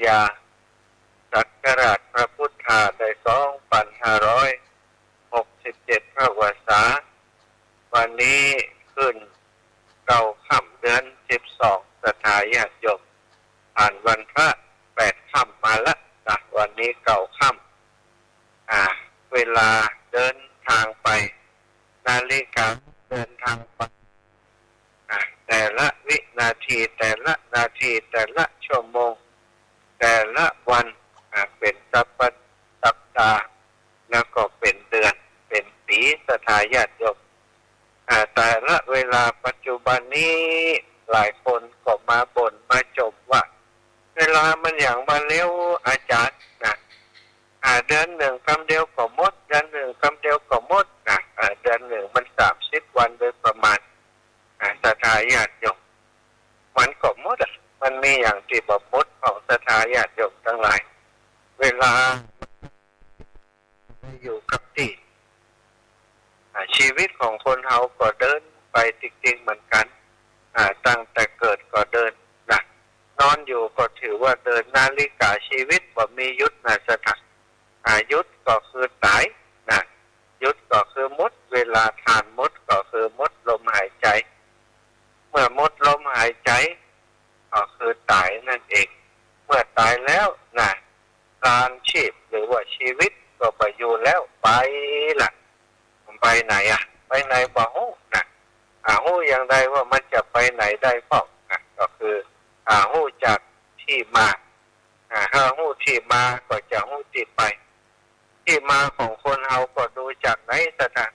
ญาศักราชพระพุทธาได้2567พระวสาวันนี้ขึ้นเก่าค่ำเดือน12ศรัทธาญาติโยมผ่านวันพระ8ค่ำมาแล้วนะวันนี้เก่าค่ำเวลาเดินทางไปนาฬิกาเดินทางไปแต่ละวินาทีแต่ละนาทีแต่ละชั่วโมงแต่ละวันเป็นสัปดาห์แล้วก็เป็นเดือนเป็นปีศรัทธาญาติโยมแต่ละเวลาปัจจุบันนี้หลายคนก็มาบ่นมาจมว่าเวลามันอย่างมาเร็วอาจารย์นะเดือนหนึ่งคำเดียวก็หมดเดือนหนึ่งคำเดียวก็หมดนะเดือนหนึ่งมัน30 วันโดยประมาณศรัทธาญาติโยมมันก็หมดมันมีอย่างที่บ่หมดของศรัทธาญาติโยมทั้งหลายเวลาอยู่กับที่ชีวิตของคนเฮาก็เดินไปจริงๆเหมือนกันตั้งแต่เกิดก็เดินนะนอนอยู่ก็ถือว่าเดินนาฬิกาชีวิตบ่มียุทธนะสถานยุทธก็คือตายนะยุทธก็คือมดเวลาทานมดก็คือมดลมหายใจเมื่อมดลมหายใจก็คือตายนั่นเองเมื่อตายแล้วนะการชีพหรือว่าชีวิตก็ไปอยู่แล้วไปล่ะไปไหนไปไหนบ่ฮู้นะฮู้อย่างใดว่ามันจะไปไหนได้พ้องก็คือฮู้จากที่มาถ้าฮู้ที่มาก็จะฮู้ที่ไปที่มาของคนเฮาก็ดูจากไหนซะนะ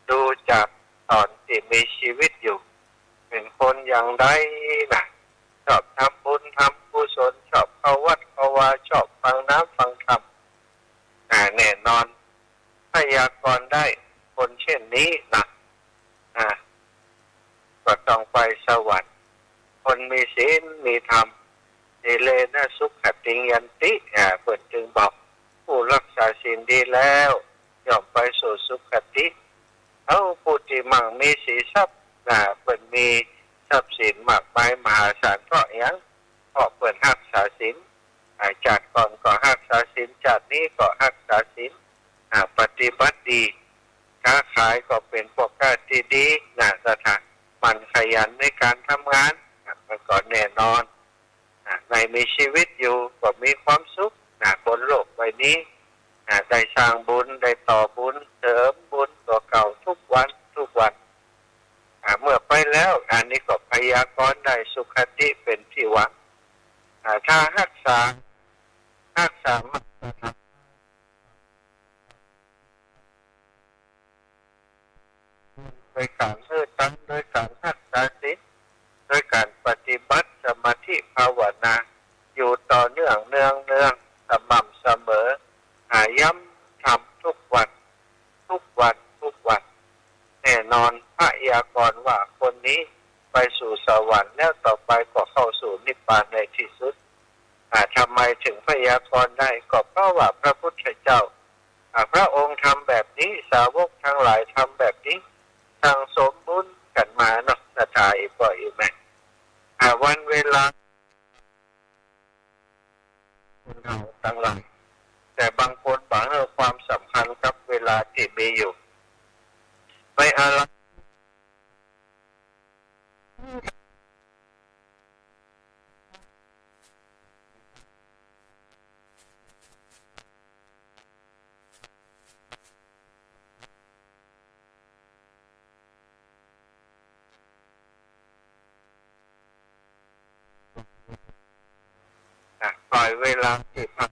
ดูจากตอนที่มีชีวิตอยู่เป็นคนอย่างไรนะชอบทำบุญทำกุศลชอบเข้าวัดเข้าวาชอบฟังน้ำฟังธรรมแน่นอนพยากรณ์ได้คนเช่นนี้นะก็ต้องไปสวรรค์คนมีศีลมีธรรมนิเลนะสุขติยันติเปิดจึงบอกผู้รักษาศีลดีแล้วย่อมไปสู่สุขติเอาผู้ที่มั่งมีศีลทรัพย์เปิดมีทรัพย์สินมากมายมหาศาลเพราะอย่างเพราะเปิดรักษาศีลจากก่อนก็รักษาศีลจากนี้ก็รักษาศีลปฏิบัติดีค้าขายก็เป็นพวกค้าที่ดีสถานมันขยันในการทำงานมันก็แน่นอนในมีชีวิตอยู่ก็มีความสุขบนโลกใบนี้ได้สร้างบุญได้ต่อบุญเสริมบุญตัวเก่าทุกวันเมื่อไปแล้วอันนี้ก็พยากรณ์ได้สุขติเป็นที่หวังถ้ารักษาโดยการตั้งโดยการรักษาศีลโดยการปฏิบัติสมาธิภาวนาอยู่ต่อเนื่องสม่ำเสมอย้ำทำทุกวันแน่นอนพยากรณ์ว่าคนนี้ไปสู่สวรรค์แล้วต่อไปก็เข้าสู่นิพพานในที่สุดทำไมถึงพยากรณ์ได้ก็เพราะว่าพระพุทธเจ้าพระองค์ทำแบบนี้สาวกทั้งหลายทำแบบนี้สั่งสมบุญกันมาเนาะนาทายปล่อยแม่วันเวลาเราตั้งหลังแต่บางคนบางความสำคัญกับเวลาที่มีอยู่ไม่อะไรปล่อยเวลาที่พัก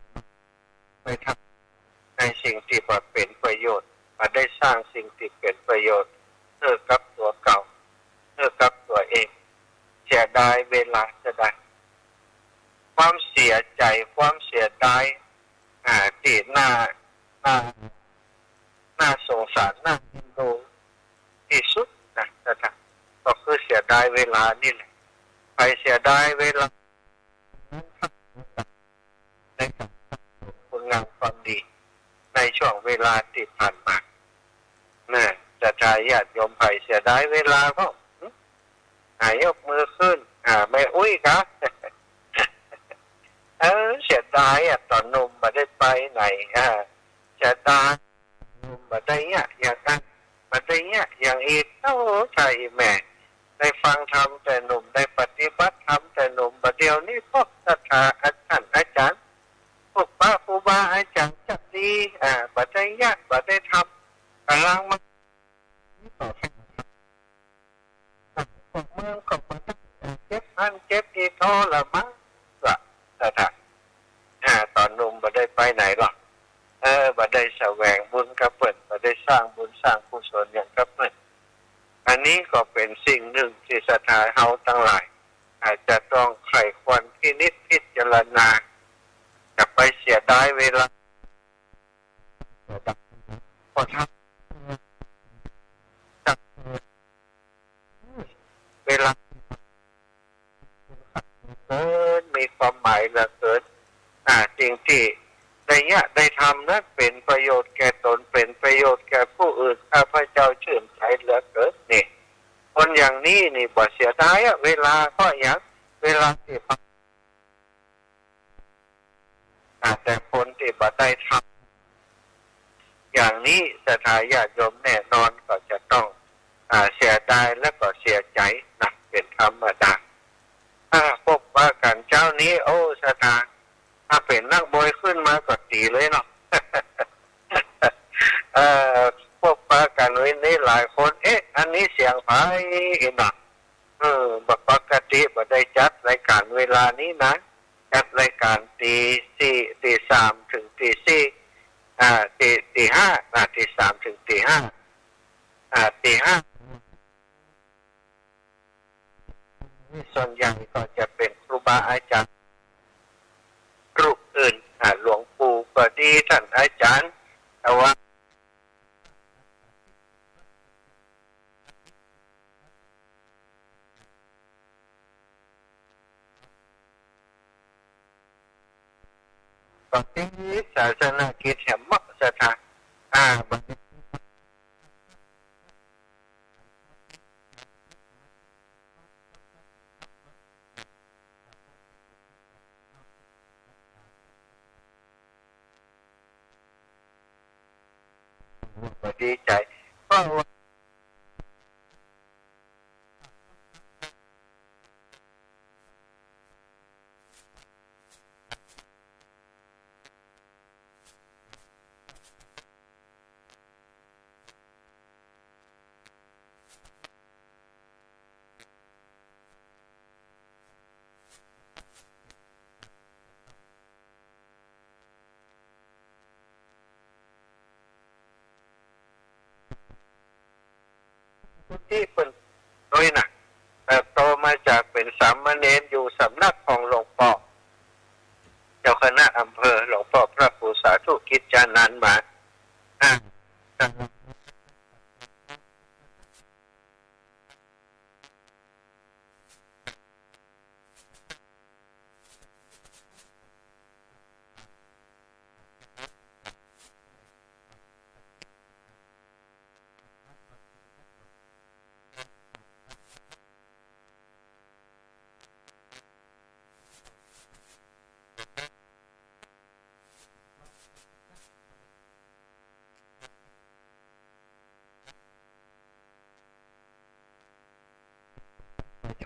ไปทำในสิ่งที่เป็นประโยชน์มาได้สร้างสิ่งที่เป็นประโยชน์เพื่อกับตัวเก่าเพื่อกับตัวเองเสียดายเวลาจะได้ความเสียใจความเสียดายที่น่าสงสารน่าเอ็นดูที่สุดนะก็คือเสียดายเวลานี่แหละใครเสียดายเวลาในการคุณงามความดีในช่วงเวลาที่ผ่านมาจะทายญาติโยมไผ่เสียดายเวลาก็ยกมือขึ้นไม่อุ้ยครับ ดายอ่ะตอนหนุ่มมาได้ไปไหนเสียดายหนุ่มมาได้เนี่ยอย่างนั้นมาได้เนี่ยอย่างอีกโอ้ใช่แม่ได้ฟังธรรมแต่หนุ่มได้ปฏิบัติธรรมแต่หนุ่มมาเดียวนี้พวกศรัทธาอาจารย์พวกป้าครูบาอาจารย์จัดดีมาได้เนี่ยมาได้ทำกำลังมาต่อพวกเมืองก็มาเก็บอันเก็บอีทอละมั้งละแต่ตอนหนุ่มมาได้ไปไหนหรอกมาได้แสวงบุญกับเปิดมาได้สร้างบุญสร้างกุศลอย่างกับเปิดอันนี้ก็เป็นสิ่งหนึ่งที่ศรัทธาเฮาทั้งหลายอาจจะต้องใคร่ควรพินิจพิจารณาจะไปเสียดายเวลาพอทำเวลามีความหมายเหลือเกินสิ่งที่ได้ทำนั้นเป็นประโยชน์แก่ตนเป็นประโยชน์แก่ผู้อื่นข้าพเจ้าชื่นใจเหลือเกินนี่คนอย่างนี้นี่บ่เสียดายเวลาก็อย่างเวลาที่แต่คนที่บ่ได้ทำอย่างนี้ศรัทธาญาติโยมแน่นอนก็จะต้องเสียดายและก็เสียใจนะเป็นธรรมดาพบว่ากันเจ้านี้โอ้ศรัทธาถ้าเป็นนักบวยขึ้นมาก็ตีเลยเนาะพบว่ากันไว้นี่หลายคนอันนี้เสียงไผ่เนาะปกติบ่ได้จัดรายการเวลานี้นะจัดรายการตีสามถึงตีสี่ตีห้าตีสามถึงตีห้าตีห้าส่วนใหญ่ก็จะเป็นครูบาอาจารย์กลุ่มอื่นหลวงปู่ก็ดีท่านอาจารย์แต่ว่าตอนนี้ศาสนาคิดแห่งมักศรัทธาดีใจเพราะว่าที่เป็นโดยนะโตมาจากเป็นสามเณรอยู่สำนักของหลวงพ่อเจ้าคณะอำเภอหลวงพ่อพระครูสาธุกิจจานันท์มา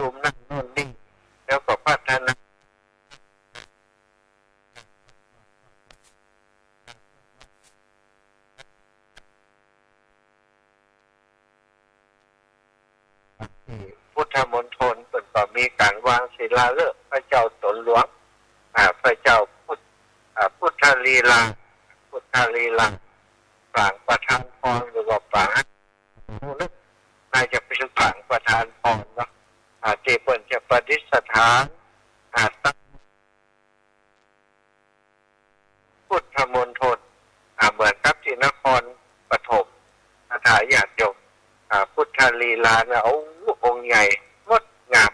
ชุมนั่นโน่นนี่แล้วก็พัฒนาพุทธมณฑลเป็นก็มีการวางศิลาฤกษ์พระเจ้าตนหลวงพระเจ้าพุทธลีลาปางประธานพรหรือว่าปางน่าจะเป็นปางประธานพรเนาะที่เปิดจะประดิษฐานตั้งพุทธมณฑลเหมือนกับที่นครปฐมถาญาติโยมพุทธลีลาเนี่ยโอ้องค์ใหญ่งดงาม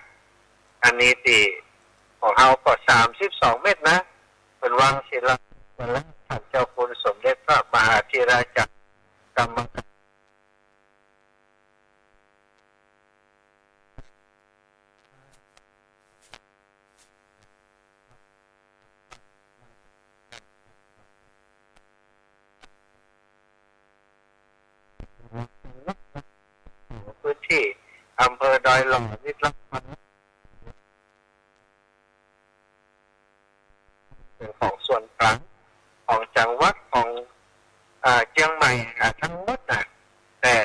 อันนี้ตีของเราก็32 เมตรนะเป็นวางศิลาท่านเจ้าคุณสมเด็จพระมหาธีราจักรกรรม อยหล่อนี่รับเป็นของส่วนกลางของจังหวัดของเชียงใหม่ทั้งหมดแต่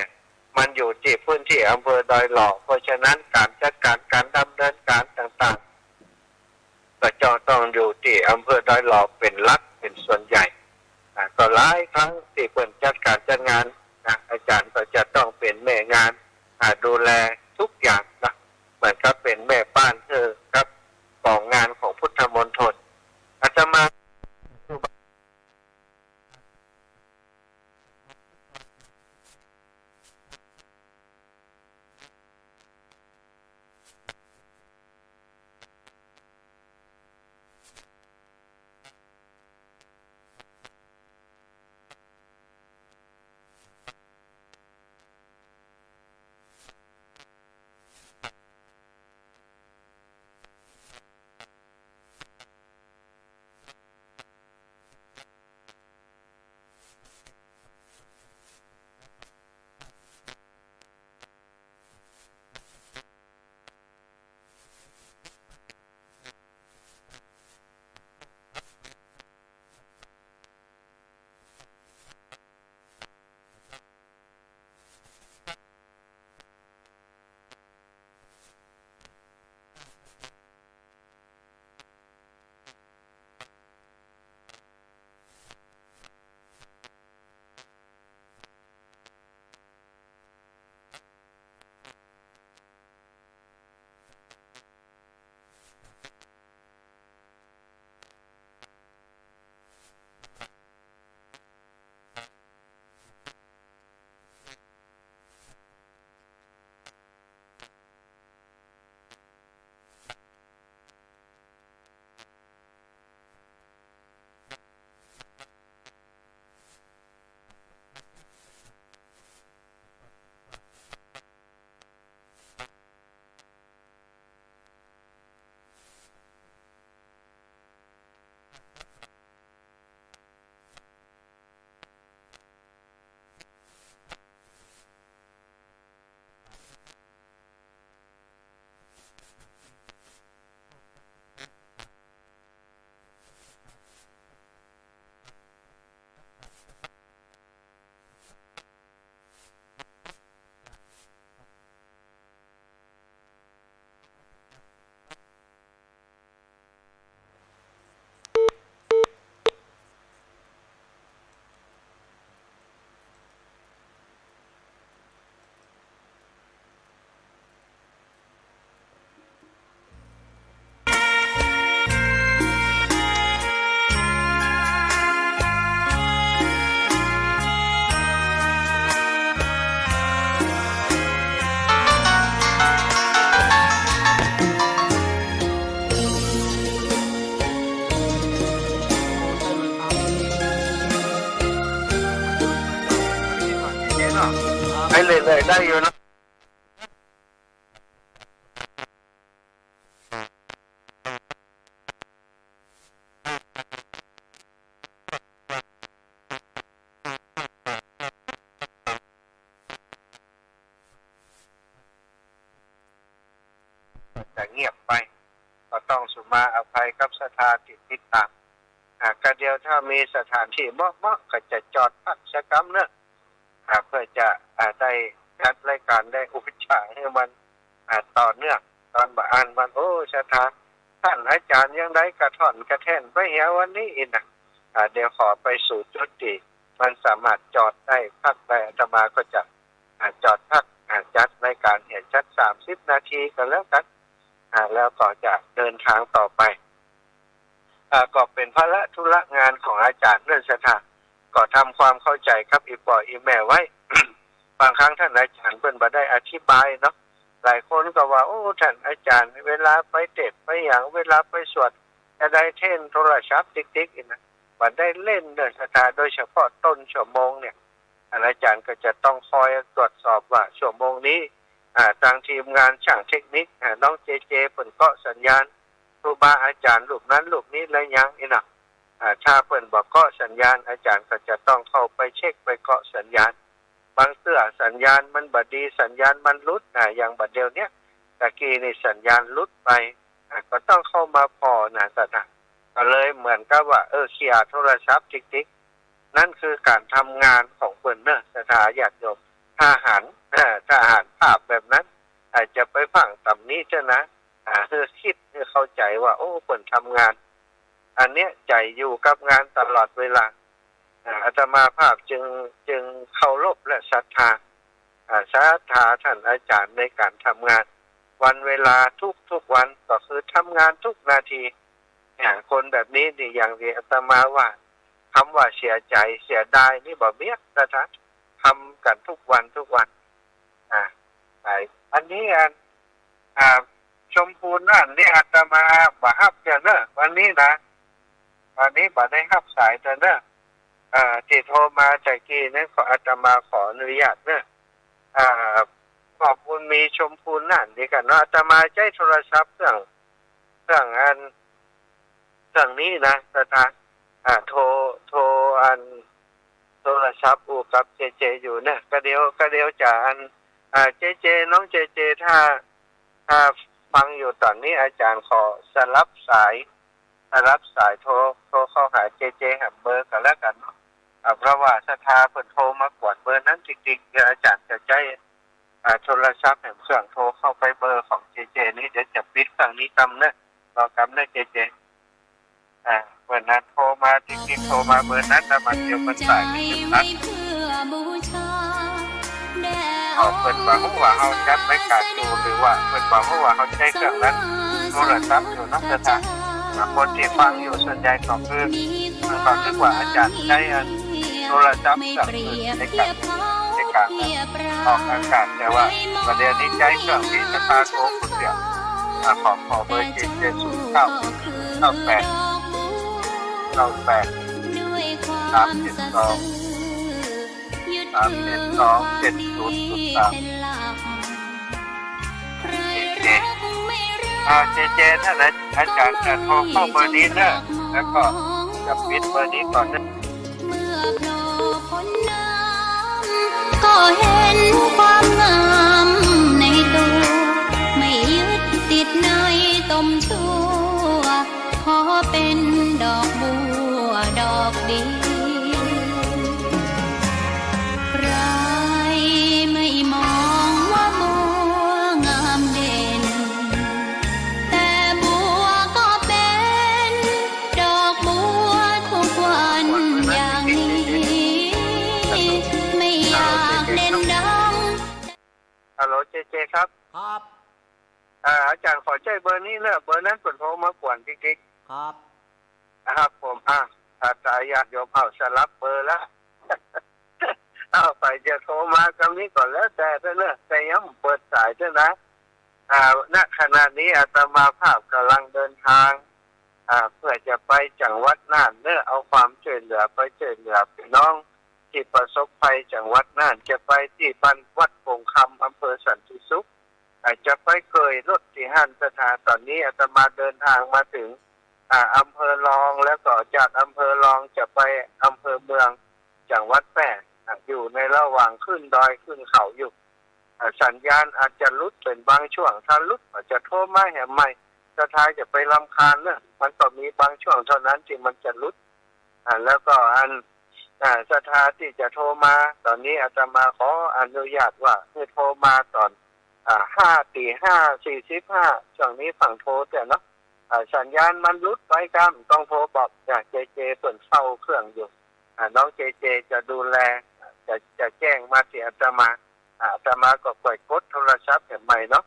มันอยู่ที่พื้นที่อำเภอดอยหล่อเพราะฉะนั้นการจัดการการดำเนินการต่างๆก็จะต้องอยู่ที่อำเภอดอยหล่อเป็นหลักเป็นส่วนใหญ่ก็หลายครั้งที่เปิดจัดการจัดงานอาจารย์ก็จะต้องเป็นแม่งานดูแลทุกอย่างนะเหมือนกับเป็นแม่บ้านครับของงานของพุทธมณฑลอาตมาไปเลยได้อยู่นะจะเงียบไปก็ต้องสุมาอภัยกับสถานที่ติดตามก็เดียวถ้ามีสถานที่เหมาะก็จะจอดพักสักคำเนอะเพื่อจะได้จัดรายการได้อุปชาให้มันต่อเนื่องตอนบ่อ่านวันโอ้สถานท่านอาจารย์ยังได้กระท่อนกระแท่นไปเหี่ยวันนี้อีกนะเดี๋ยวขอไปสู่จุดที่มันสามารถจอดได้พักได้อาตมาก็จะจอดพักจัดรายการเห็นชัด30 นาทีกันแล้วกันแล้วก็จะเดินทางต่อไปก็เป็นภาระธุระงานของอาจารย์เรื่องสถานก็ทำความเข้าใจครับอีปออีแม่ไว้ บางครั้งท่านอาจารย์เพิ่นบ่ได้อธิบายเนาะหลายคนก็ว่าโอ้ท่านอาจารย์เวลาไปเทศน์ไปอย่างเวลาไปสวดจะได้เทศน์โทรศัพท์ติ๊กๆอีกนะบ่ได้เล่นเรื่องสถานโดยเฉพาะต้นชั่วโมงเนี่ยอาจารย์ก็จะต้องคอยตรวจสอบว่าชั่วโมงนี้ทางทีมงานช่างเทคนิคน้องเจเเพิ่นเกาะสัญญาณครูบาอาจารย์รูปนั้นรูปนี้แล้วยังอีกนะถ้าเพิ่นบอกเกาะสัญญาณอาจารย์ก็จะต้องเข้าไปเช็คไปเกาะสัญญาณบางเตื้อสัญญาณมันบ่ดีสัญญาณมันหลุดอย่างบัดเดียวเนี้ย ตะกี้นี่สัญญาณหลุดไปก็ต้องเข้ามาพอนะสถานก็เลยเหมือนกับว่าเสียโทรศัพท์ติ๊กๆนั่นคือการทำงานของเพิ่นเนอะสถาญาติโยมทหารภาพแบบนั้นอาจจะไปฟังตำนี้เจ้านะคือคิดคือเข้าใจว่าโอ้เพิ่นทำงานอันเนี้ยใจอยู่กับงานตลอดเวลาอาตมาภาพจึงเคารพและศรัทธาท่านอาจารย์ในการทำงานวันเวลาทุกวันก็คือทำงานทุกนาทีคนแบบนี้นี่อย่างที่อาตมาว่าคำว่าเสียใจเสียดายนี่บ่เมียกนะทำกันทุกวันอันนี้ชมพูนั่นนี่อาตมาบ่ฮับเจ้าเนอะวันนี้นะวันนี้บ่ได้ฮับสายเจ้าเนอะที่โทรมาจากกี้นั้นขออาตมาขออนุญาตเนอะขอบคุณมีชมพูนั่นดีกันเนาะอาตมาใช้โทรศัพท์เครื่องนี้นะสถานโทรโทรศัพท์อู่กับเจอยู่เนี่ยก็เดียวจะเจน้องเจถ้าฟังอยู่ตอนนี้อาจารย์ขอสลับสายโทรเข้าหาเจหาเบอร์กันแล้วกันเพราะว่าสถาเพิ่นโทรมากวดเบอร์นั้นจริงๆอาจารย์จะใช้โทรศัพท์แห่งเครื่องโทรเข้าไปเบอร์ของเจนี่เดี๋ยวจะปิดเครื่องนี้กำเนอะรอกำเนอะเจเมื่อนั้นโทรมาจริงๆโทรมาเบอร์นั้นแต่มันเดียวมันสายนั้นเพิ่นบอกว่าเขาจัดไม่การดูหรือว่าเพิ่นบอกว่าเขาใช้เครื่องนั้นโทรศัพท์อยู่นักศึกษาคนที่ฟังอยู่ส่วนใหญ่ก็คือเขาคิดว่าอาจารย์ใช้โทรศัพท์เครื่องอื่นในการออกอากาศแต่ว่าประเดี๋ยวนี้ใช้เครื่องที่สตาร์ทโอ้คุณเดียวขอเบอร์เจท่านอาจารย์จะโทรเข้าเบอร์นี้เนอะแล้วก็จะปิดเบอร์นี้ก่อนนะเมื่อโผล่พ้นน้ำก็เห็นความงามในตัวไม่ยึดติดในต้มชั่วขอเป็นดอกบัวดอกดีใครไม่มองว่าบัวงามเด่นแต่บัวก็เป็นดอกบัวทุกวันอย่างนี้ไม่อยากเด่นดังฮัลโหลเจครับครับอาจารย์ขอใจเบอร์นี้เนอะเบอร์นั้นเปิดโทรมากวนกิ๊กครับครับผมถ้าสายญาติโยมเอาสลับเบอร์แล้วเอาไปจะโทรมาคำนี้ก่อนแล้วแต่เนอะแต่ยังเปิดสายเจ้านะณขณะนี้อาตมาภาพกำลังเดินทางเพื่อจะไปจังหวัดน่านเนอะเอาความช่วยเหลือไปช่วยเหลือพี่น้องที่ประสบภัยจังหวัดน่านจะไปที่บ้านวัดโป่งคำอำเภอสันติสุขจะไปเคยรถที่หันสถานตอนนี้อาตมาเดินทางมาถึงอำเภอรองแล้วก็จากอำเภอรองจะไปอำเภอเมืองจังหวัดแพร่อยู่ในระหว่างขึ้นดอยขึ้นเขาอยู่สัญญาณอาจจะลุดเป็นบางช่วงถ้าลุดอาจจะโทรมาแหมใหม่สุดท้ายจะไปรำคาญเนี่ยมันก็มีบางช่วงเท่านั้นที่มันจะลุดแล้วก็สถานที่จะโทรมาตอนนี้อาตมาขออนุญาตว่าให้โทรมาตอน5:45ช่วงนี้ฝั่งโทรแต่เนาะสัญญาณมันลุดไปกันต้องโทรบอกเจเปิดเฝ้าเครื่องอยู่น้องเจจะดูแลจะแจ้งมาที่อาตมาก็ปล่อยกดโทรศัพท์ใหม่เนาะ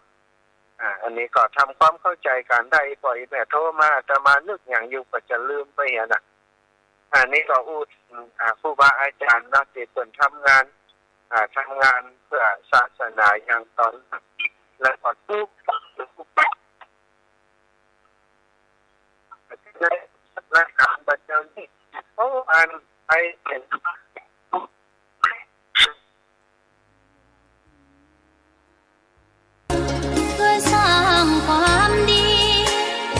อันนี้ก็ทำความเข้าใจกันได้ปล่อยแม่โทรมาอาตมานึกอย่างอยู่ก็จะลืมไปนะอันนี้ก็ครูบาอาจารย์นะที่เปิดทำงานเพื่อศาสนาอย่างตอนและก็ทุกในการบันเทิงนี่เขาไปเห็นเพื่อสร้างความดี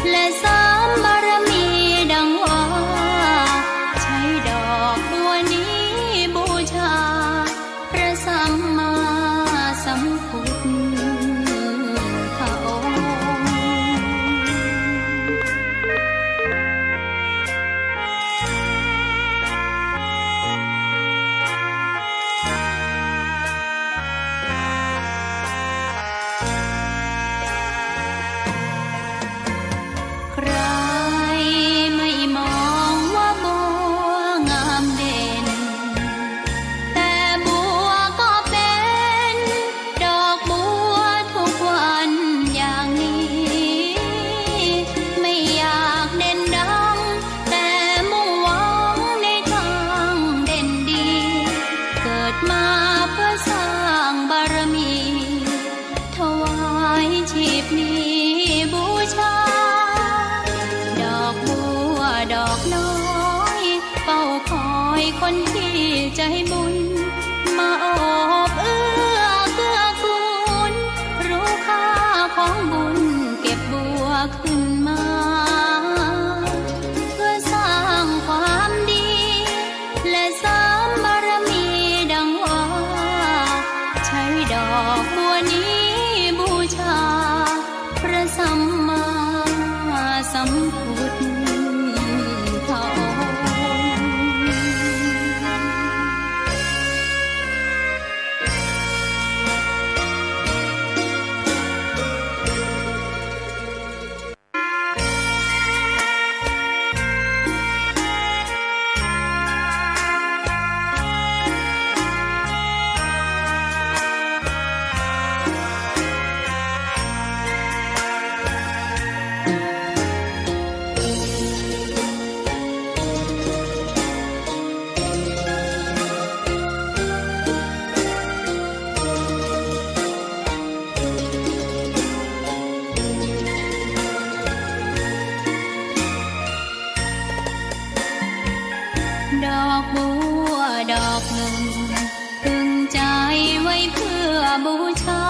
และเสริมบารมีดังว่าใช้ดอกบัวนี้บูชาพระสัมมาสัมพุทธ ดอกน้อยเฝ้าคอยคนที่ใจบุญมาโอบเอื้อเกื้อกูลรู้ค่าของบุญเก็บบัวขึ้นมาเพื่อสร้างความดีและเสริมบารมีดังว่าใช้ดอกบัวนี้บูชาพระสัมมาสัมพุทธพระองค์ดอกบัวดอกหนึ่งพึงใจไว้เพื่อบูชา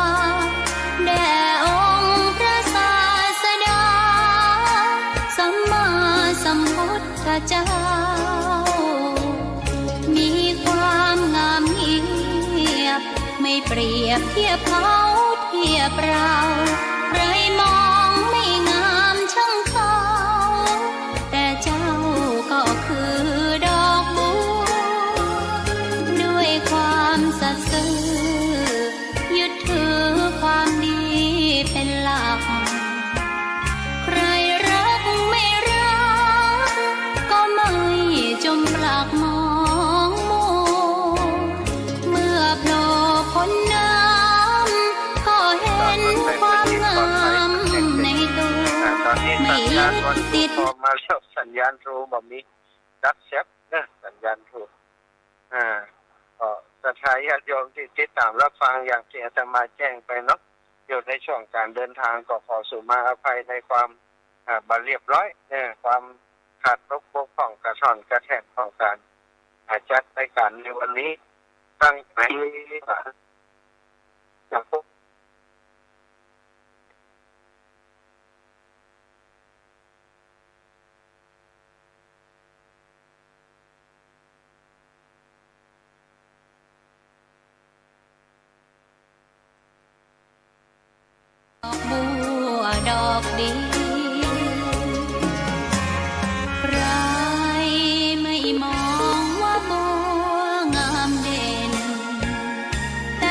แด่องค์พระศาสดาสัมมาสัมพุทธเจ้ามีความงามเงียบไม่เปรียบเทียบเขาเทียบเราใครมองไม่งามช่างเขาแต่เจ้าก็คือดอกบัวด้วยความสัตย์ซื่อยึดถือความดีเป็นหลักใครรักไม่รักก็ไม่จมปลักมองมัวเมื่อโผล่พ้นน้ำก็เห็นความงามในตัว ตอนนี้ ไม่ สัญ ยึ ญาณ ด วัน ติด พอมาแล้วสัญญาณโทรบ่มีดับเซฟนะสัญญาณโทรก็ศรัทธาญาติโยมที่ติดตามรับฟังอย่างที่อาตมาแจ้งไปเนาะอยู่ในช่วงการเดินทางก็ขอสุมาอภัยในความบ่เรียบร้อยความขาดตกบกพร่องกระท่อนกระแทกของการจัดรายการในวันนี้ตั้งใจจะพบดอกบัวดอกเดียวใครไม่มองว่าบัวงามเด่นแต่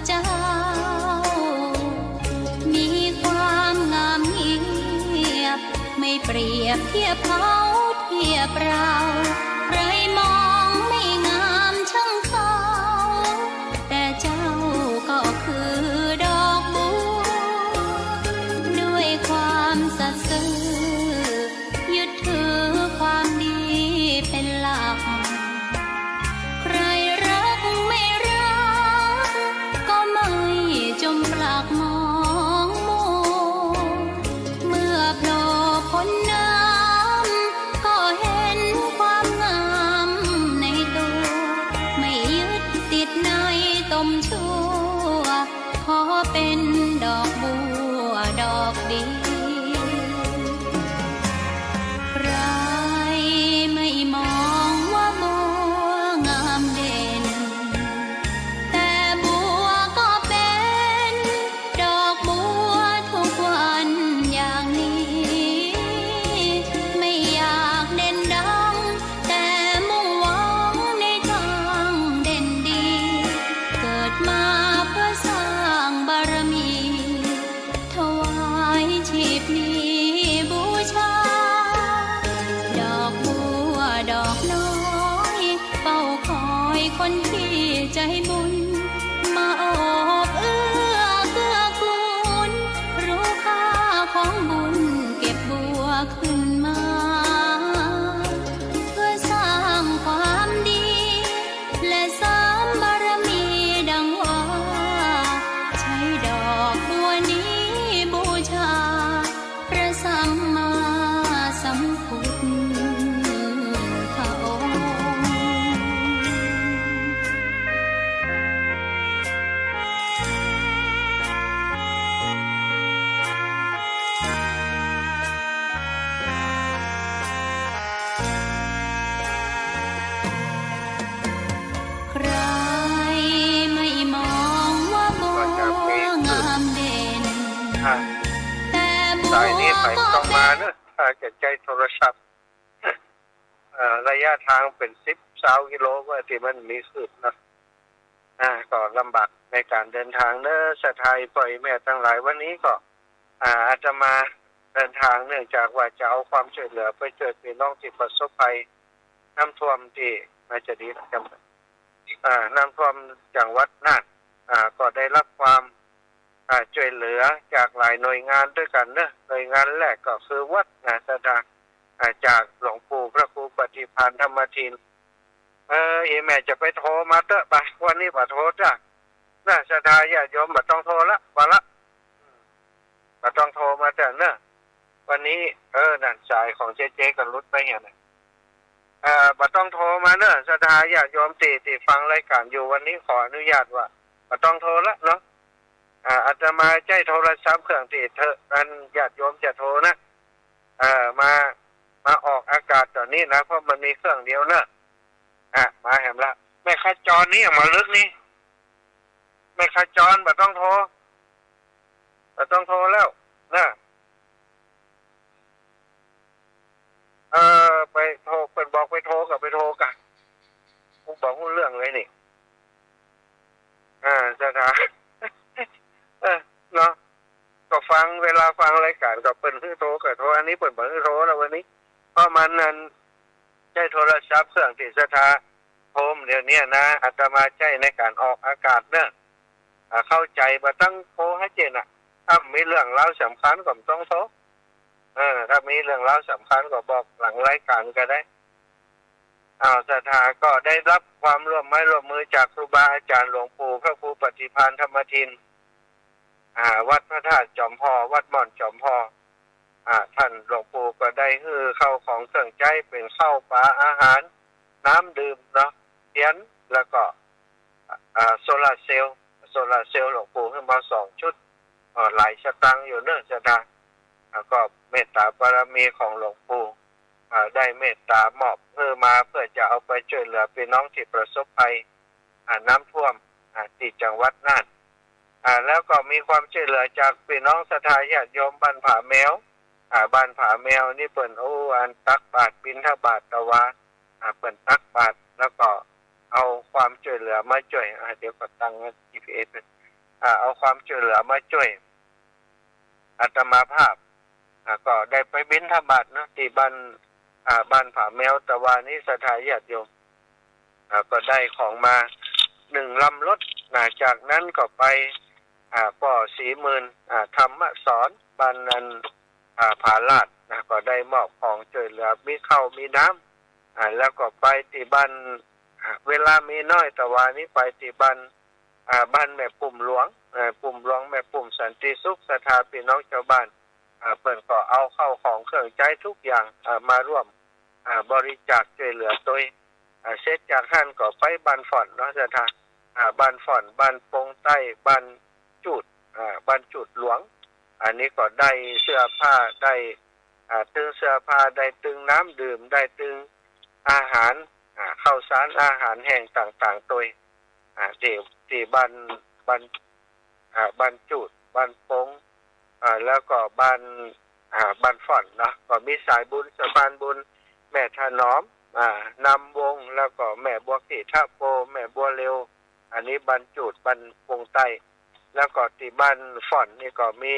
เจ้า มีความงามเงียบไม่เปรียบเทียบเขาเทียบเราใครมองไม่งามช่างเขาแต่เจ้าก็คือดอกบัวด้วยความสัตย์ซื่อยึดถือความดีเป็นหลักใครรักไม่รักก็ไม่จมปลักมองมัวเมื่อโผล่พ้นน้ำก็เห็นความงามในตัวไม่ยึดติดในตมชั่วขอเป็นดอกบัวดอกเดียวใครไม่มองว่าบัวงามเด่นแต่บัวก็เป็นดอกบัวทุกวันอย่างนี้ไม่อยากเด่นดังแต่มุ่งหวังในทางเด่นดีเกิดมาเพื่อสร้างบารมีถวายชีพนี้บูชาดอกบัวดอกน้อยเฝ้าคอยคนที่ใจบุญมาโอบเอื้อเกื้อกูลรู้ค่าของบุญเก็บบัวขึ้นมาเพื่อสร้างความดีและเสริมบารมีดังว่าใช้ดอกบัวนี้บูชาพระสัมมาสัมพุทธองค์ ใครไม่มองว่าบัวงามเด่น อ่ะ แต่บัว สายนี้ไป ก็ ต้อง เป็ มาน เนอะถ้าจะใช้โทรศัพท์ระยะทางเป็น10 กิโลว่าที่มันมีขึ้นนะก็ลำบากในการเดินทางเนอะสถายปล่อยแม่ทั้งหลายวันนี้ก็อาจจะมาเดินทางเนื่องจากว่าจะเอาความช่วยเหลือไปช่วยพี่น้องที่ประสบภัยน้ำท่วมที่น่าจะดีนะจำน้ำท่วมจังหวัดน่านก็ได้รับความช่วยเหลือจากหลายหน่วยงานด้วยกันเนอะหน่วยงานแรกก็คือวัดสถานจากหลวงปู่พระครูปฏิภาณธรรมทินแม่จะไปโทรมาเตอะไปวันนี้มาโทรจ้ะน่าศรัทธาญาติโยมมาต้องโทรละมาละมาต้องโทรมาเตอะเนอะวันนี้นั่นสายของเจ๊กันรุดไปเห็นมาต้องโทรมาเนอะศรัทธาญาติโยมตีฟังรายการอยู่วันนี้ขออนุญาตว่ามาต้องโทรละเนาะอาจจะมาใช้โทรศัพท์เครื่องที่เธออันญาติโยมจะโทรนะมาออกอากาศตอนนี้นะเพราะมันมีเครื่องเดียวเนอะมาแหมละแม่ขจรนี่มาลึกนี่แม่ขจรมาต้องโทรแล้วนะไปโทรเป็นบอกไปโทรกับไปโทรกันกูบอกกูเรื่องเลยนี่จะถามเนาะก็ฟังเวลาฟังรายการก็เปิดฮื้อโทรกับโทรอันนี้เปิดเบอร์โทรแล้ววันนี้เพราะมันนั้นใช้โทรศัพท์เครื่องที่สถาโฮมเดี๋ยวนี้นะอาตมาใช้ในการออกอากาศเนี่ยเข้าใจมาตั้งโทรให้เจนถ้ามีเรื่องเล่าสำคัญก็ต้องโทรถ้ามีเรื่องเล่าสำคัญก็บอกหลังรายการก็ได้สถาก็ได้รับความร่วมมือจากครูบาอาจารย์หลวงปู่พระครูปฏิภาณธรรมทินวัดพระธาตุจอมพอวัดม่อนจอมพอท่านหลวงปู่ก็ได้ฮือเข้าของเครื่องใจเป็นข้าวปลาอาหารน้ำดื่มเนาะเทียนแล้วก็โซลาร์เซลล์หลวงปู่ให้มา2 ชุดหลายสตางค์อยู่เนื่องจากก็เมตตาบารมีของหลวงปู่ได้เมตตามอบเพื่อมาเพื่อจะเอาไปช่วยเหลือพี่น้องที่ประสบภัยน้ำท่วมที่จังหวัดน่านแล้วก็มีความช่วยเหลือจากพี่น้องศรัทธาญาติโยมบ้านผาแมวบ้านผาแมวนี่เปิ่นอันตักบาตรบิณฑบาตตะวาเปิ่นตักบาตรแล้วก็เอาความช่วยเหลือมาช่วยเดี๋ยวก็ตั้ง GPS เอาความช่วยเหลือมาช่วยอาตมาภาพก็ได้ไปบิณฑบาตนะที่บ้านผาแมวตะวันนี้สถาญาติโยมก็ได้ของมา1 ลำรถจากนั้นก็ไปป่อ40,000ธรรมสอนบ้านนั้นผาลาดก็ได้มอบของช่วยเหลือมีข้าวมีน้ำแล้วก็ไปที่บ้านเวลามีน้อยแต่วันนี้ไปที่บ้านแม่ปุ่มหลวงแม่ปุ่มสันติสุขสถาพี่น้องชาวบ้านเพิ่นก็เอาเข้าของเครื่องใช้ทุกอย่างมาร่วมบริจาคช่วยเหลือโดยเสร็จจากท่านก็ไปบ้านฝ่อนเนาะสถาบ้านฝ่อนบ้านปงใต้บ้านจุดหลวงอันนี้ก็ได้เสื้อผ้าได้ตึงเสื้อผ้าได้ตึงน้ำดื่มได้ตึงอาหารข้าวสารอาหารแห้งต่างๆโดยที่บ้านจุดบ้านปงแล้วก็บ้านฝ่อนเนาะก็มีสายบุญสะพานบุญแม่ถนอมนำวงแล้วก็แม่บัวขี่ท่าโพแม่บัวเร็วอันนี้บ้านจุดบ้านปงใต้แล้วก็ที่บ้านฝ่อนนี่ก็มี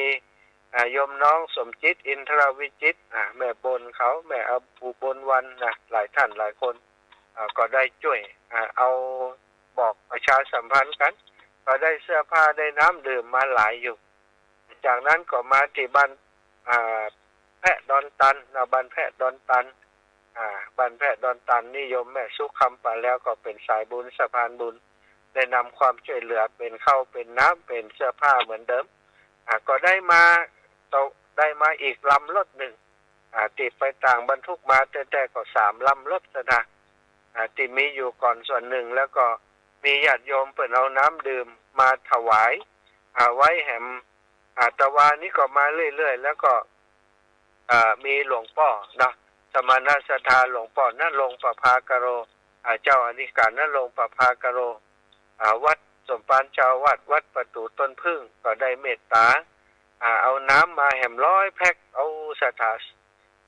โยมน้องสมจิตอินทรวิจิตแม่บนเขาแม่อภูบนวันนะหลายท่านหลายคนก็ได้ช่วยเอาบอกประชาสัมพันธ์กันก็ได้เสื้อผ้าได้น้ำดื่มมาหลายอยู่จากนั้นก็มาที่บ้านแพะดอนตันบ้านแพะดอนตันบ้านแพะดอนตันนิยมแม่สุขคำไปแล้วก็เป็นสายบุญสะพานบุญได้นำความช่วยเหลือเป็นข้าวเป็นน้ำเป็นเสื้อผ้าเหมือนเดิมก็ได้มาอีกลำรถหนึ่งติดไปต่างบรรทุกมาแต่ก็3 ลำรถนะที่มีอยู่ก่อนส่วนหนึ่งแล้วก็มีญาติโยมเปิดเอาน้ำดื่มมาถวายไว้แหมตะวันนี้ก็มาเรื่อยๆแล้วก็มีหลวงพ่อนะสมณสถานหลวงพ่อณรงค์ประภากโรเจ้าอธิการณรงค์ประภากโรวัดสมปานเจ้าวัดประตูต้นพึ่งก็ได้เมตตาเอาน้ำมาแหม100 แพ็คเอาสถา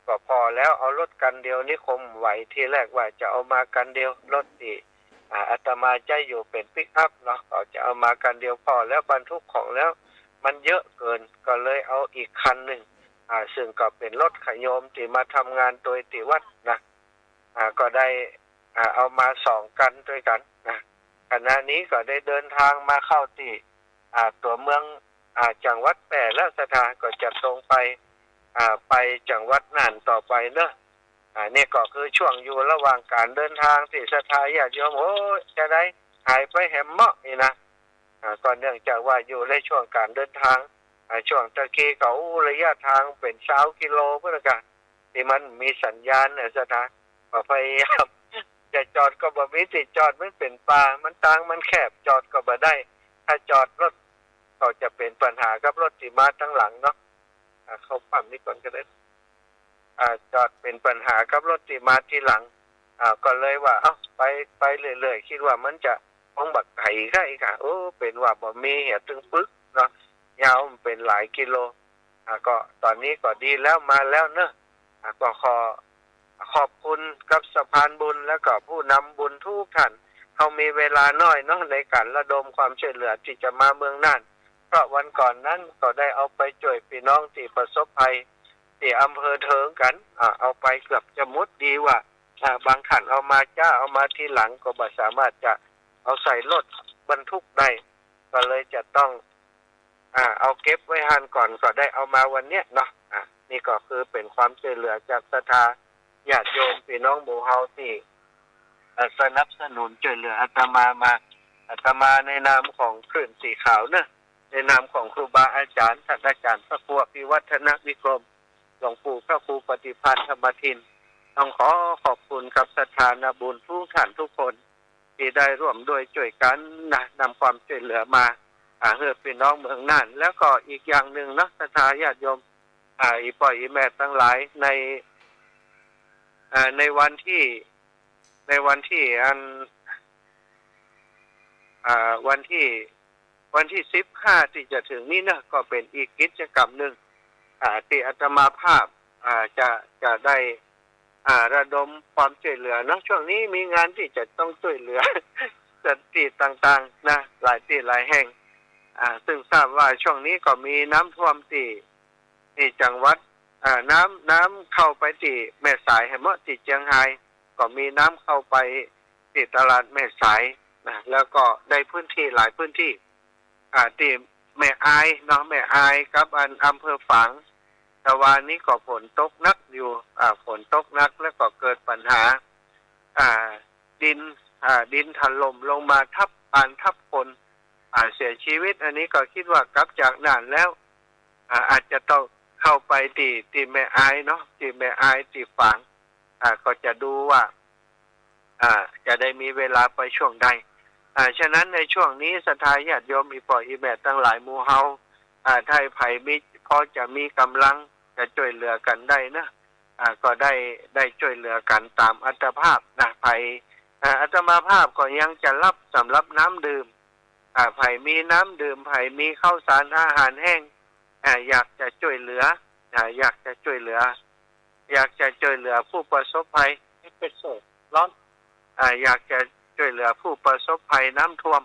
ก็พอแล้วเอารถกันเดียวนิคมไหวทีแรกว่าจะเอามากันเดียวรถที่อาตมาใจอยู่เป็นปิกอัพเนาะก็จะเอามากันเดียวพอแล้วบรรทุกของแล้วมันเยอะเกินก็เลยเอาอีกคันหนึ่งซึ่งก็เป็นรถขยมที่มาทำงานโดยติวัดนะก็ได้เอามา2 กันด้วยกันนะขณะนี้ก็ได้เดินทางมาเข้าที่ตัวเมืองจังหวัดแปร่และสถานก็จะตรงไปจังหวัดน่านต่อไปเนอะนี่ก็คือช่วงอยู่ระหว่างการเดินทางที่ศรัทธาญาติโยมโอ้จะได้หายไปแหมเมาะนี่นะก็เนื่องจากว่าอยู่ในช่วงการเดินทางช่วงตะกี้เขาระยะทางเป็น20 กิโลเพื่อกันที่มันมีสัญญาณเนี่ยสถานก็พยายามจะจอดก็บ่มีที่จอดมันเป็นป่ามันทางมันแคบจอดก็บ่ได้ถ้าจอดรถก็จะเป็นปัญหากับรถที่มาทั้งหลังเนาะเขาปั๊มนี่ก่อนก็ได้จอดเป็นปัญหากับรถที่มาทีหลังก็เลยว่าไปเรื่อยๆคิดว่ามันจะคงบักไก่ไก่ค่ะโอ้เป็นว่าบ่มีเหตุตึงปึ๊กเนาะยาวมันเป็นหลายกิโลก็ตอนนี้ก็ดีแล้วมาแล้วเนอะก็ขอบคุณกับสะพานบุญแล้วก็ผู้นำบุญทุกท่านเขามีเวลาน้อยเนาะในการระดมความช่วยเหลือที่จะมาเมืองน่านเพราะวันก่อนนั้นก็ได้เอาไปช่วยพี่น้องที่ประสบภัยที่อำเภอเทิงกันเอาไปเกือบจะมุดดีว่าบางท่านเอามาทีหลังก็บ่สามารถจะเอาใส่รถบรรทุกได้ก็เลยจะต้องเอาเก็บไว้หันก่อนก็ได้เอามาวันเนี้ยเนาะนี่ก็คือเป็นความช่วยเหลือจากศรัทธาญาติโยมพี่น้องหมู่เฮาที่สนับสนุนช่วยเหลืออาตมาในนามของคลื่นสีขาวเนอะในนามของครูบาอาจารย์ท่านอาจารย์พระครูพิวัฒนวิกรมหลวงปู่พระครูปฏิภาณธรรมทินต้องขอขอบคุณกับศรัทธาบุญทุกท่านทุกคนที่ได้ร่วมด้วยช่วยกันนำความช่วยเหลือมาเพื่อพี่น้องเมืองน่านแล้วก็อีกอย่างหนึ่งนะศรัทธาญาติโยมอีป่อยอีแม่ทั้งหลายในวันที่วันที่15ที่จะถึงนี้นะก็เป็นอีกกิจกรรมหนึ่งที่อาตมาภาพจะได้ระดมความช่วยเหลือนะช่วงนี้มีงานที่จะต้องช่วยเหลือสถานที่ต่างๆนะหลายที่หลายแห่ง ซึ่งทราบว่าช่วงนี้ก็มีน้ำท่วมที่จังหวัดน้ำเข้าไปที่แม่สายให้หมดที่เชียงรายก็มีน้ำเข้าไปที่ตลาดแม่สายนะแล้วก็ในพื้นที่หลายพื้นที่ที่แม่อายเนาะแม่อายกับอำเภอฝางแต่วันนี้ก็ฝนตกหนักอยู่ฝนตกหนักแล้วก็เกิดปัญหาดินถล่มลงมาทับคนเสียชีวิตอันนี้ก็คิดว่ากลับจากนั่นแล้วอาจจะต้องเข้าไปที่แม่อายเนาะที่แม่อายที่ฝางก็จะดูว่าจะได้มีเวลาไปช่วงใดฉะนั้นในช่วงนี้ศรัทธาญาติโยมอีปออีแม่ตั้งหลายหมู่เฮาไทยไผมีพอจะมีกำลังจะช่วยเหลือกันได้นะก็ได้ช่วยเหลือกันตามอัตภาพนะไผอัตมาภาพก็ยังจะรับสำหรับน้ำดื่มไผมีน้ำดื่มไผมีข้าวสารอาหารแห้งอยากจะช่วยเหลืออยากจะช่วยเหลือผู้ประสบภัยเป็นโซ่ร้อนอยากจะช่วยเหลือผู้ประสบภัยน้ำท่วม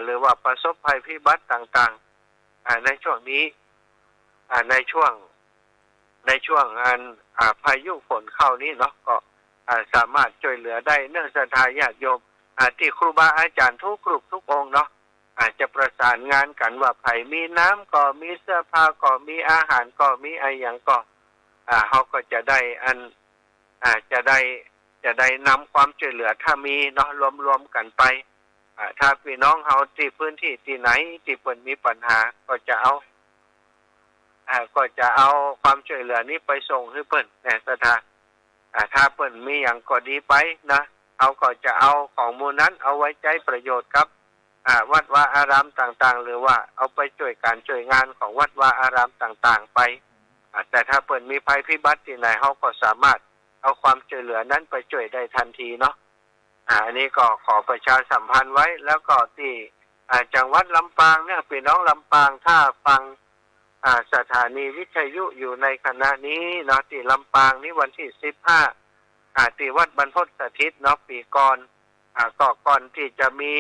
หรือว่าประสบภัยพิบัติต่างๆในช่วงนี้ในช่วงพายุฝนเข้านี้เนาะก็สามารถช่วยเหลือได้เนื่องศรัทธาญาติโยมที่ครูบาอาจารย์ทุกกลุ่มทุกองค์เนาะจะประสานงานกันว่าไผมีน้ำก็มีเสื้อผ้าก็มีอาหารก็มีอะไรอย่างก็เขาก็จะได้จะได้นำความช่วยเหลือถ้ามีเนาะรวมกันไปถ้าพี่น้องเขาที่พื้นที่ที่ไหนที่เพิ่นมีปัญหาก็จะเอาความช่วยเหลือนี้ไปส่งให้เพิ่นเนี่ยศรัทธาถ้าเพิ่นมีอย่างก็ดีไปนะเขาก็จะเอาของมูลนั้นเอาไว้ใช้ประโยชน์ครับวัดวาอารามต่างๆหรือว่าเอาไปช่วยการช่วยงานของวัดวาอารามต่างๆไปแต่ถ้าเพิ่นมีภัยพิบัติที่ไหนเขาก็สามารถเอาความช่วยเหลือนั้นไปช่วยได้ทันทีเนาะอันนี้ก็ขอประชาสัมพันธ์ไว้แล้วก็ที่จังหวัดลำปางเนี่ยพี่น้องลำปางถ้าฟังสถานีวิทยุอยู่ในขณะนี้เนาะที่ลำปางนี่วันที่15ที่วัดบรรพตสถิตเนาะปีก่อนก็ก่อนที่จะมี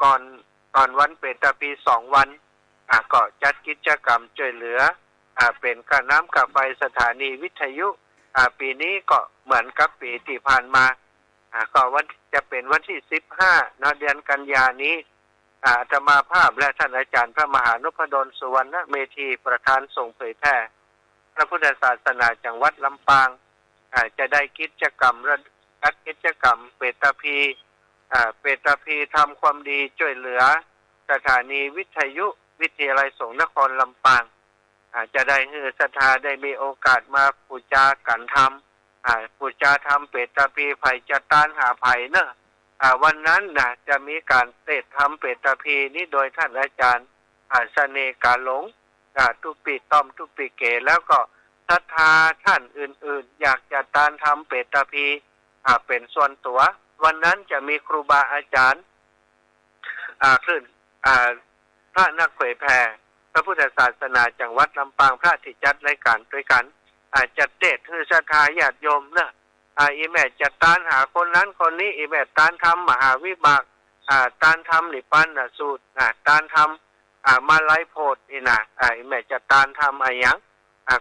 ก่อนวันเปตปี2วันก็จัดกิจกรรมช่วยเหลือเป็นค่าน้ำค่าไฟสถานีวิทยุปีนี้ก็เหมือนกับปีที่ผ่านมาก็จะเป็นวันที่15เนาะเดือนกันยายนนี้อาตมาภาพและท่านอาจารย์พระมหานพดลสุวรรณเมธีประธานส่งเผยแพร่พระพุทธศาสนาจังหวัดลำปางจะได้กิจกรรมเปตพีทำความดีช่วยเหลือสถานีวิทยุวิทยาลัยสงฆ์นครลำปางจะได้ให้ศรัทธาได้มีโอกาสมาปูจากันทำปูจาทำเปตพีไผ่จะต้านหาไผ่เนอะวันนั้นนะจะมีการเทศทำเปตพีนี้โดยท่านอาจารย์เสน่ห์กาหลงตุปีต้อมตุปีเกแล้วก็ศรัทธาท่านอื่นๆอยากจะต้านทำเปตพีเป็นส่วนตัววันนั้นจะมีครูบาอาจารย์ขึ้นพระนักเผยแผ่พระพุทธศาสนาจังหวัดลำปางพระที่จัดรายการด้วยกันจัดเทศคือศรัทธาญาติโยมเนอะอีแม่จะต้านหาคนนั้นคนนี้อีแม่ต้านทำมหาวิบากต้านทำนิพพานสูตรต้านทำมาไลโพดนี่นะอีแม่จะต้านทำอะไรอย่าง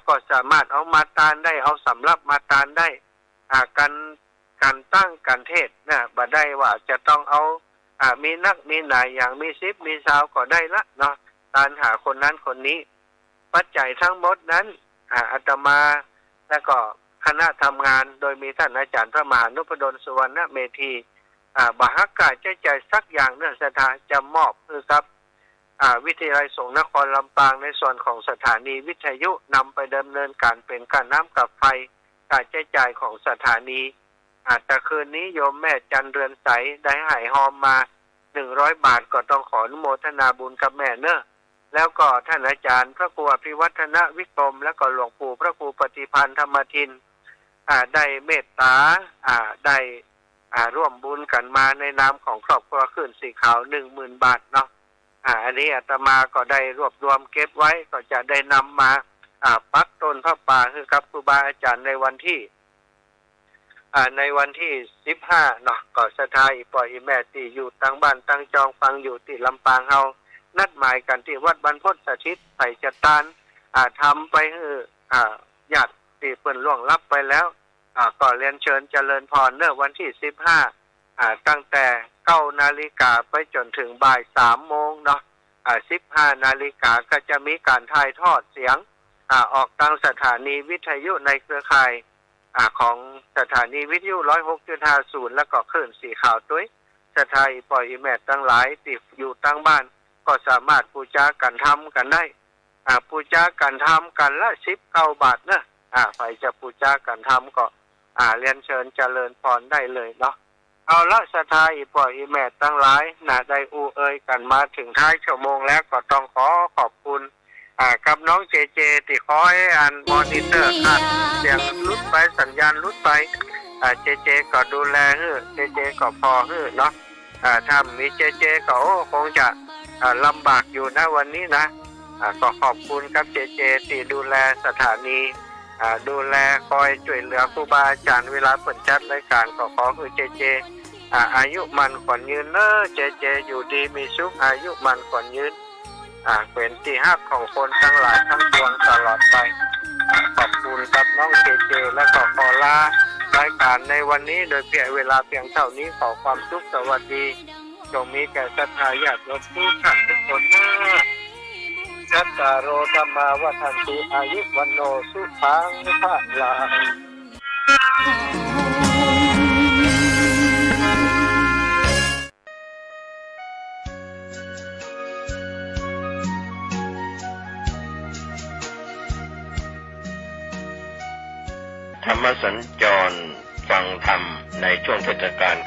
ก็สามารถเอามาต้านได้เอาสำรับมาต้านได้การตั้งการเทศนะบ่ได้ว่าจะต้องเอามีนักมีหนายอย่างมีซิปมีสาวก็ได้ละเนาะต้านหาคนนั้นคนนี้ปัจจัยทั้งหมดนั้นอาตมาแล้วก็คณะทำงานโดยมีท่านอาจารย์พระมหานพดลสุวรรณเมธีบาฮักกาใจสักอย่างเนื่องศรัทธาจะมอบคือครับวิทยาลัยสงฆ์นครลำปางในส่วนของสถานีวิทยุนำไปดำเนินการเป็นค่าน้ำกับไฟค่าใช้จ่ายของสถานีแต่คืนนี้โยมแม่จันเรือนใสได้ให้หอมมา100 บาทก็ต้องขออนุโมทนาบุญกับแม่เนอะแล้วก็ท่านอาจารย์พระครูอภิวัฒนวิกรมแล้วก็หลวงปู่พระครูปฏิพันธ์ธรรมทินได้เมตตาได้ร่วมบุญกันมาในนามของครอบครัวขึ้นสีขาว 10,000 บาทเนาะอันนี้อาตมาก็ได้รวบรวมเก็บไว้ก็จะได้นำมาปักต้นพระป่าคือกับครูบาอาจารย์ในวันที่15เนาะก็ศรัทธาอีปอยอีแม่ที่อยู่ตั้งบ้านตั้งจองฟังอยู่ที่ลำปางเฮา นัดหมายกันที่วัดบรรพตสถิตไผ่จตานทำไปญาติที่เพิ่นล่วงลับไปแล้วก็เรียนเชิญเจริญพรเมื่อวันที่15ตั้งแต่9 นาฬิกาไปจนถึงบ่าย3 โมงเนาะ15 นาฬิกาก็จะมีการถ่ายทอดเสียงออกทางสถานีวิทยุในเครือข่ายของสถานีวิทยุ 106.50 แล้วก็คลื่นสีขาวด้วยสถานีปล่อยอีแมททั้งหลายที่อยู่ตั้งบ้านก็สามารถปูจากันทำกันได้ปูจากันทำกันละ19 บาทนะใครจะปูจากันทำก็เรียนเชิญเจริญพรได้เลยเนาะเอาละสถานีปล่อยอีแมททั้งหลายได้กันมาถึงท้ายชั่วโมงแล้วก็ต้องขอบคุณกับน้องเจเจที่ขอให้มอนิเตอร์เสียงลุดไปสัญญาณลุดไปเจเจก็ดูแลเจเจก็พอเนาะถ้ามีเจเจก็คงจะลำบากอยู่นะวันนี้นะก็ขอบคุณกับเจเจที่ดูแลสถานีดูแลคอยช่วยเหลือครูบาอาจารย์เวลาเปิดจัดรายการก็ขอคือเจเจอายุมันขวัญยืนเจเจอยู่ดีมีสุขอายุมันขวัญยืนเป็นที่ฮักของคนทั้งหลายทั้งปวงตลอดไปขอบคุณกับน้องเจเจและก็ขอลารายการในวันนี้โดยเพียงเวลาเพียงเท่านี้ขอความสุขสวัสดีจงมีแก่ศรัทธาญาติโยมทุกท่านทุกคนสัตตาโรธรรมาวัฏันติอายุวันโนสุขังพลังธรรมสัญจรฟังธรรมในช่วงเทศกาล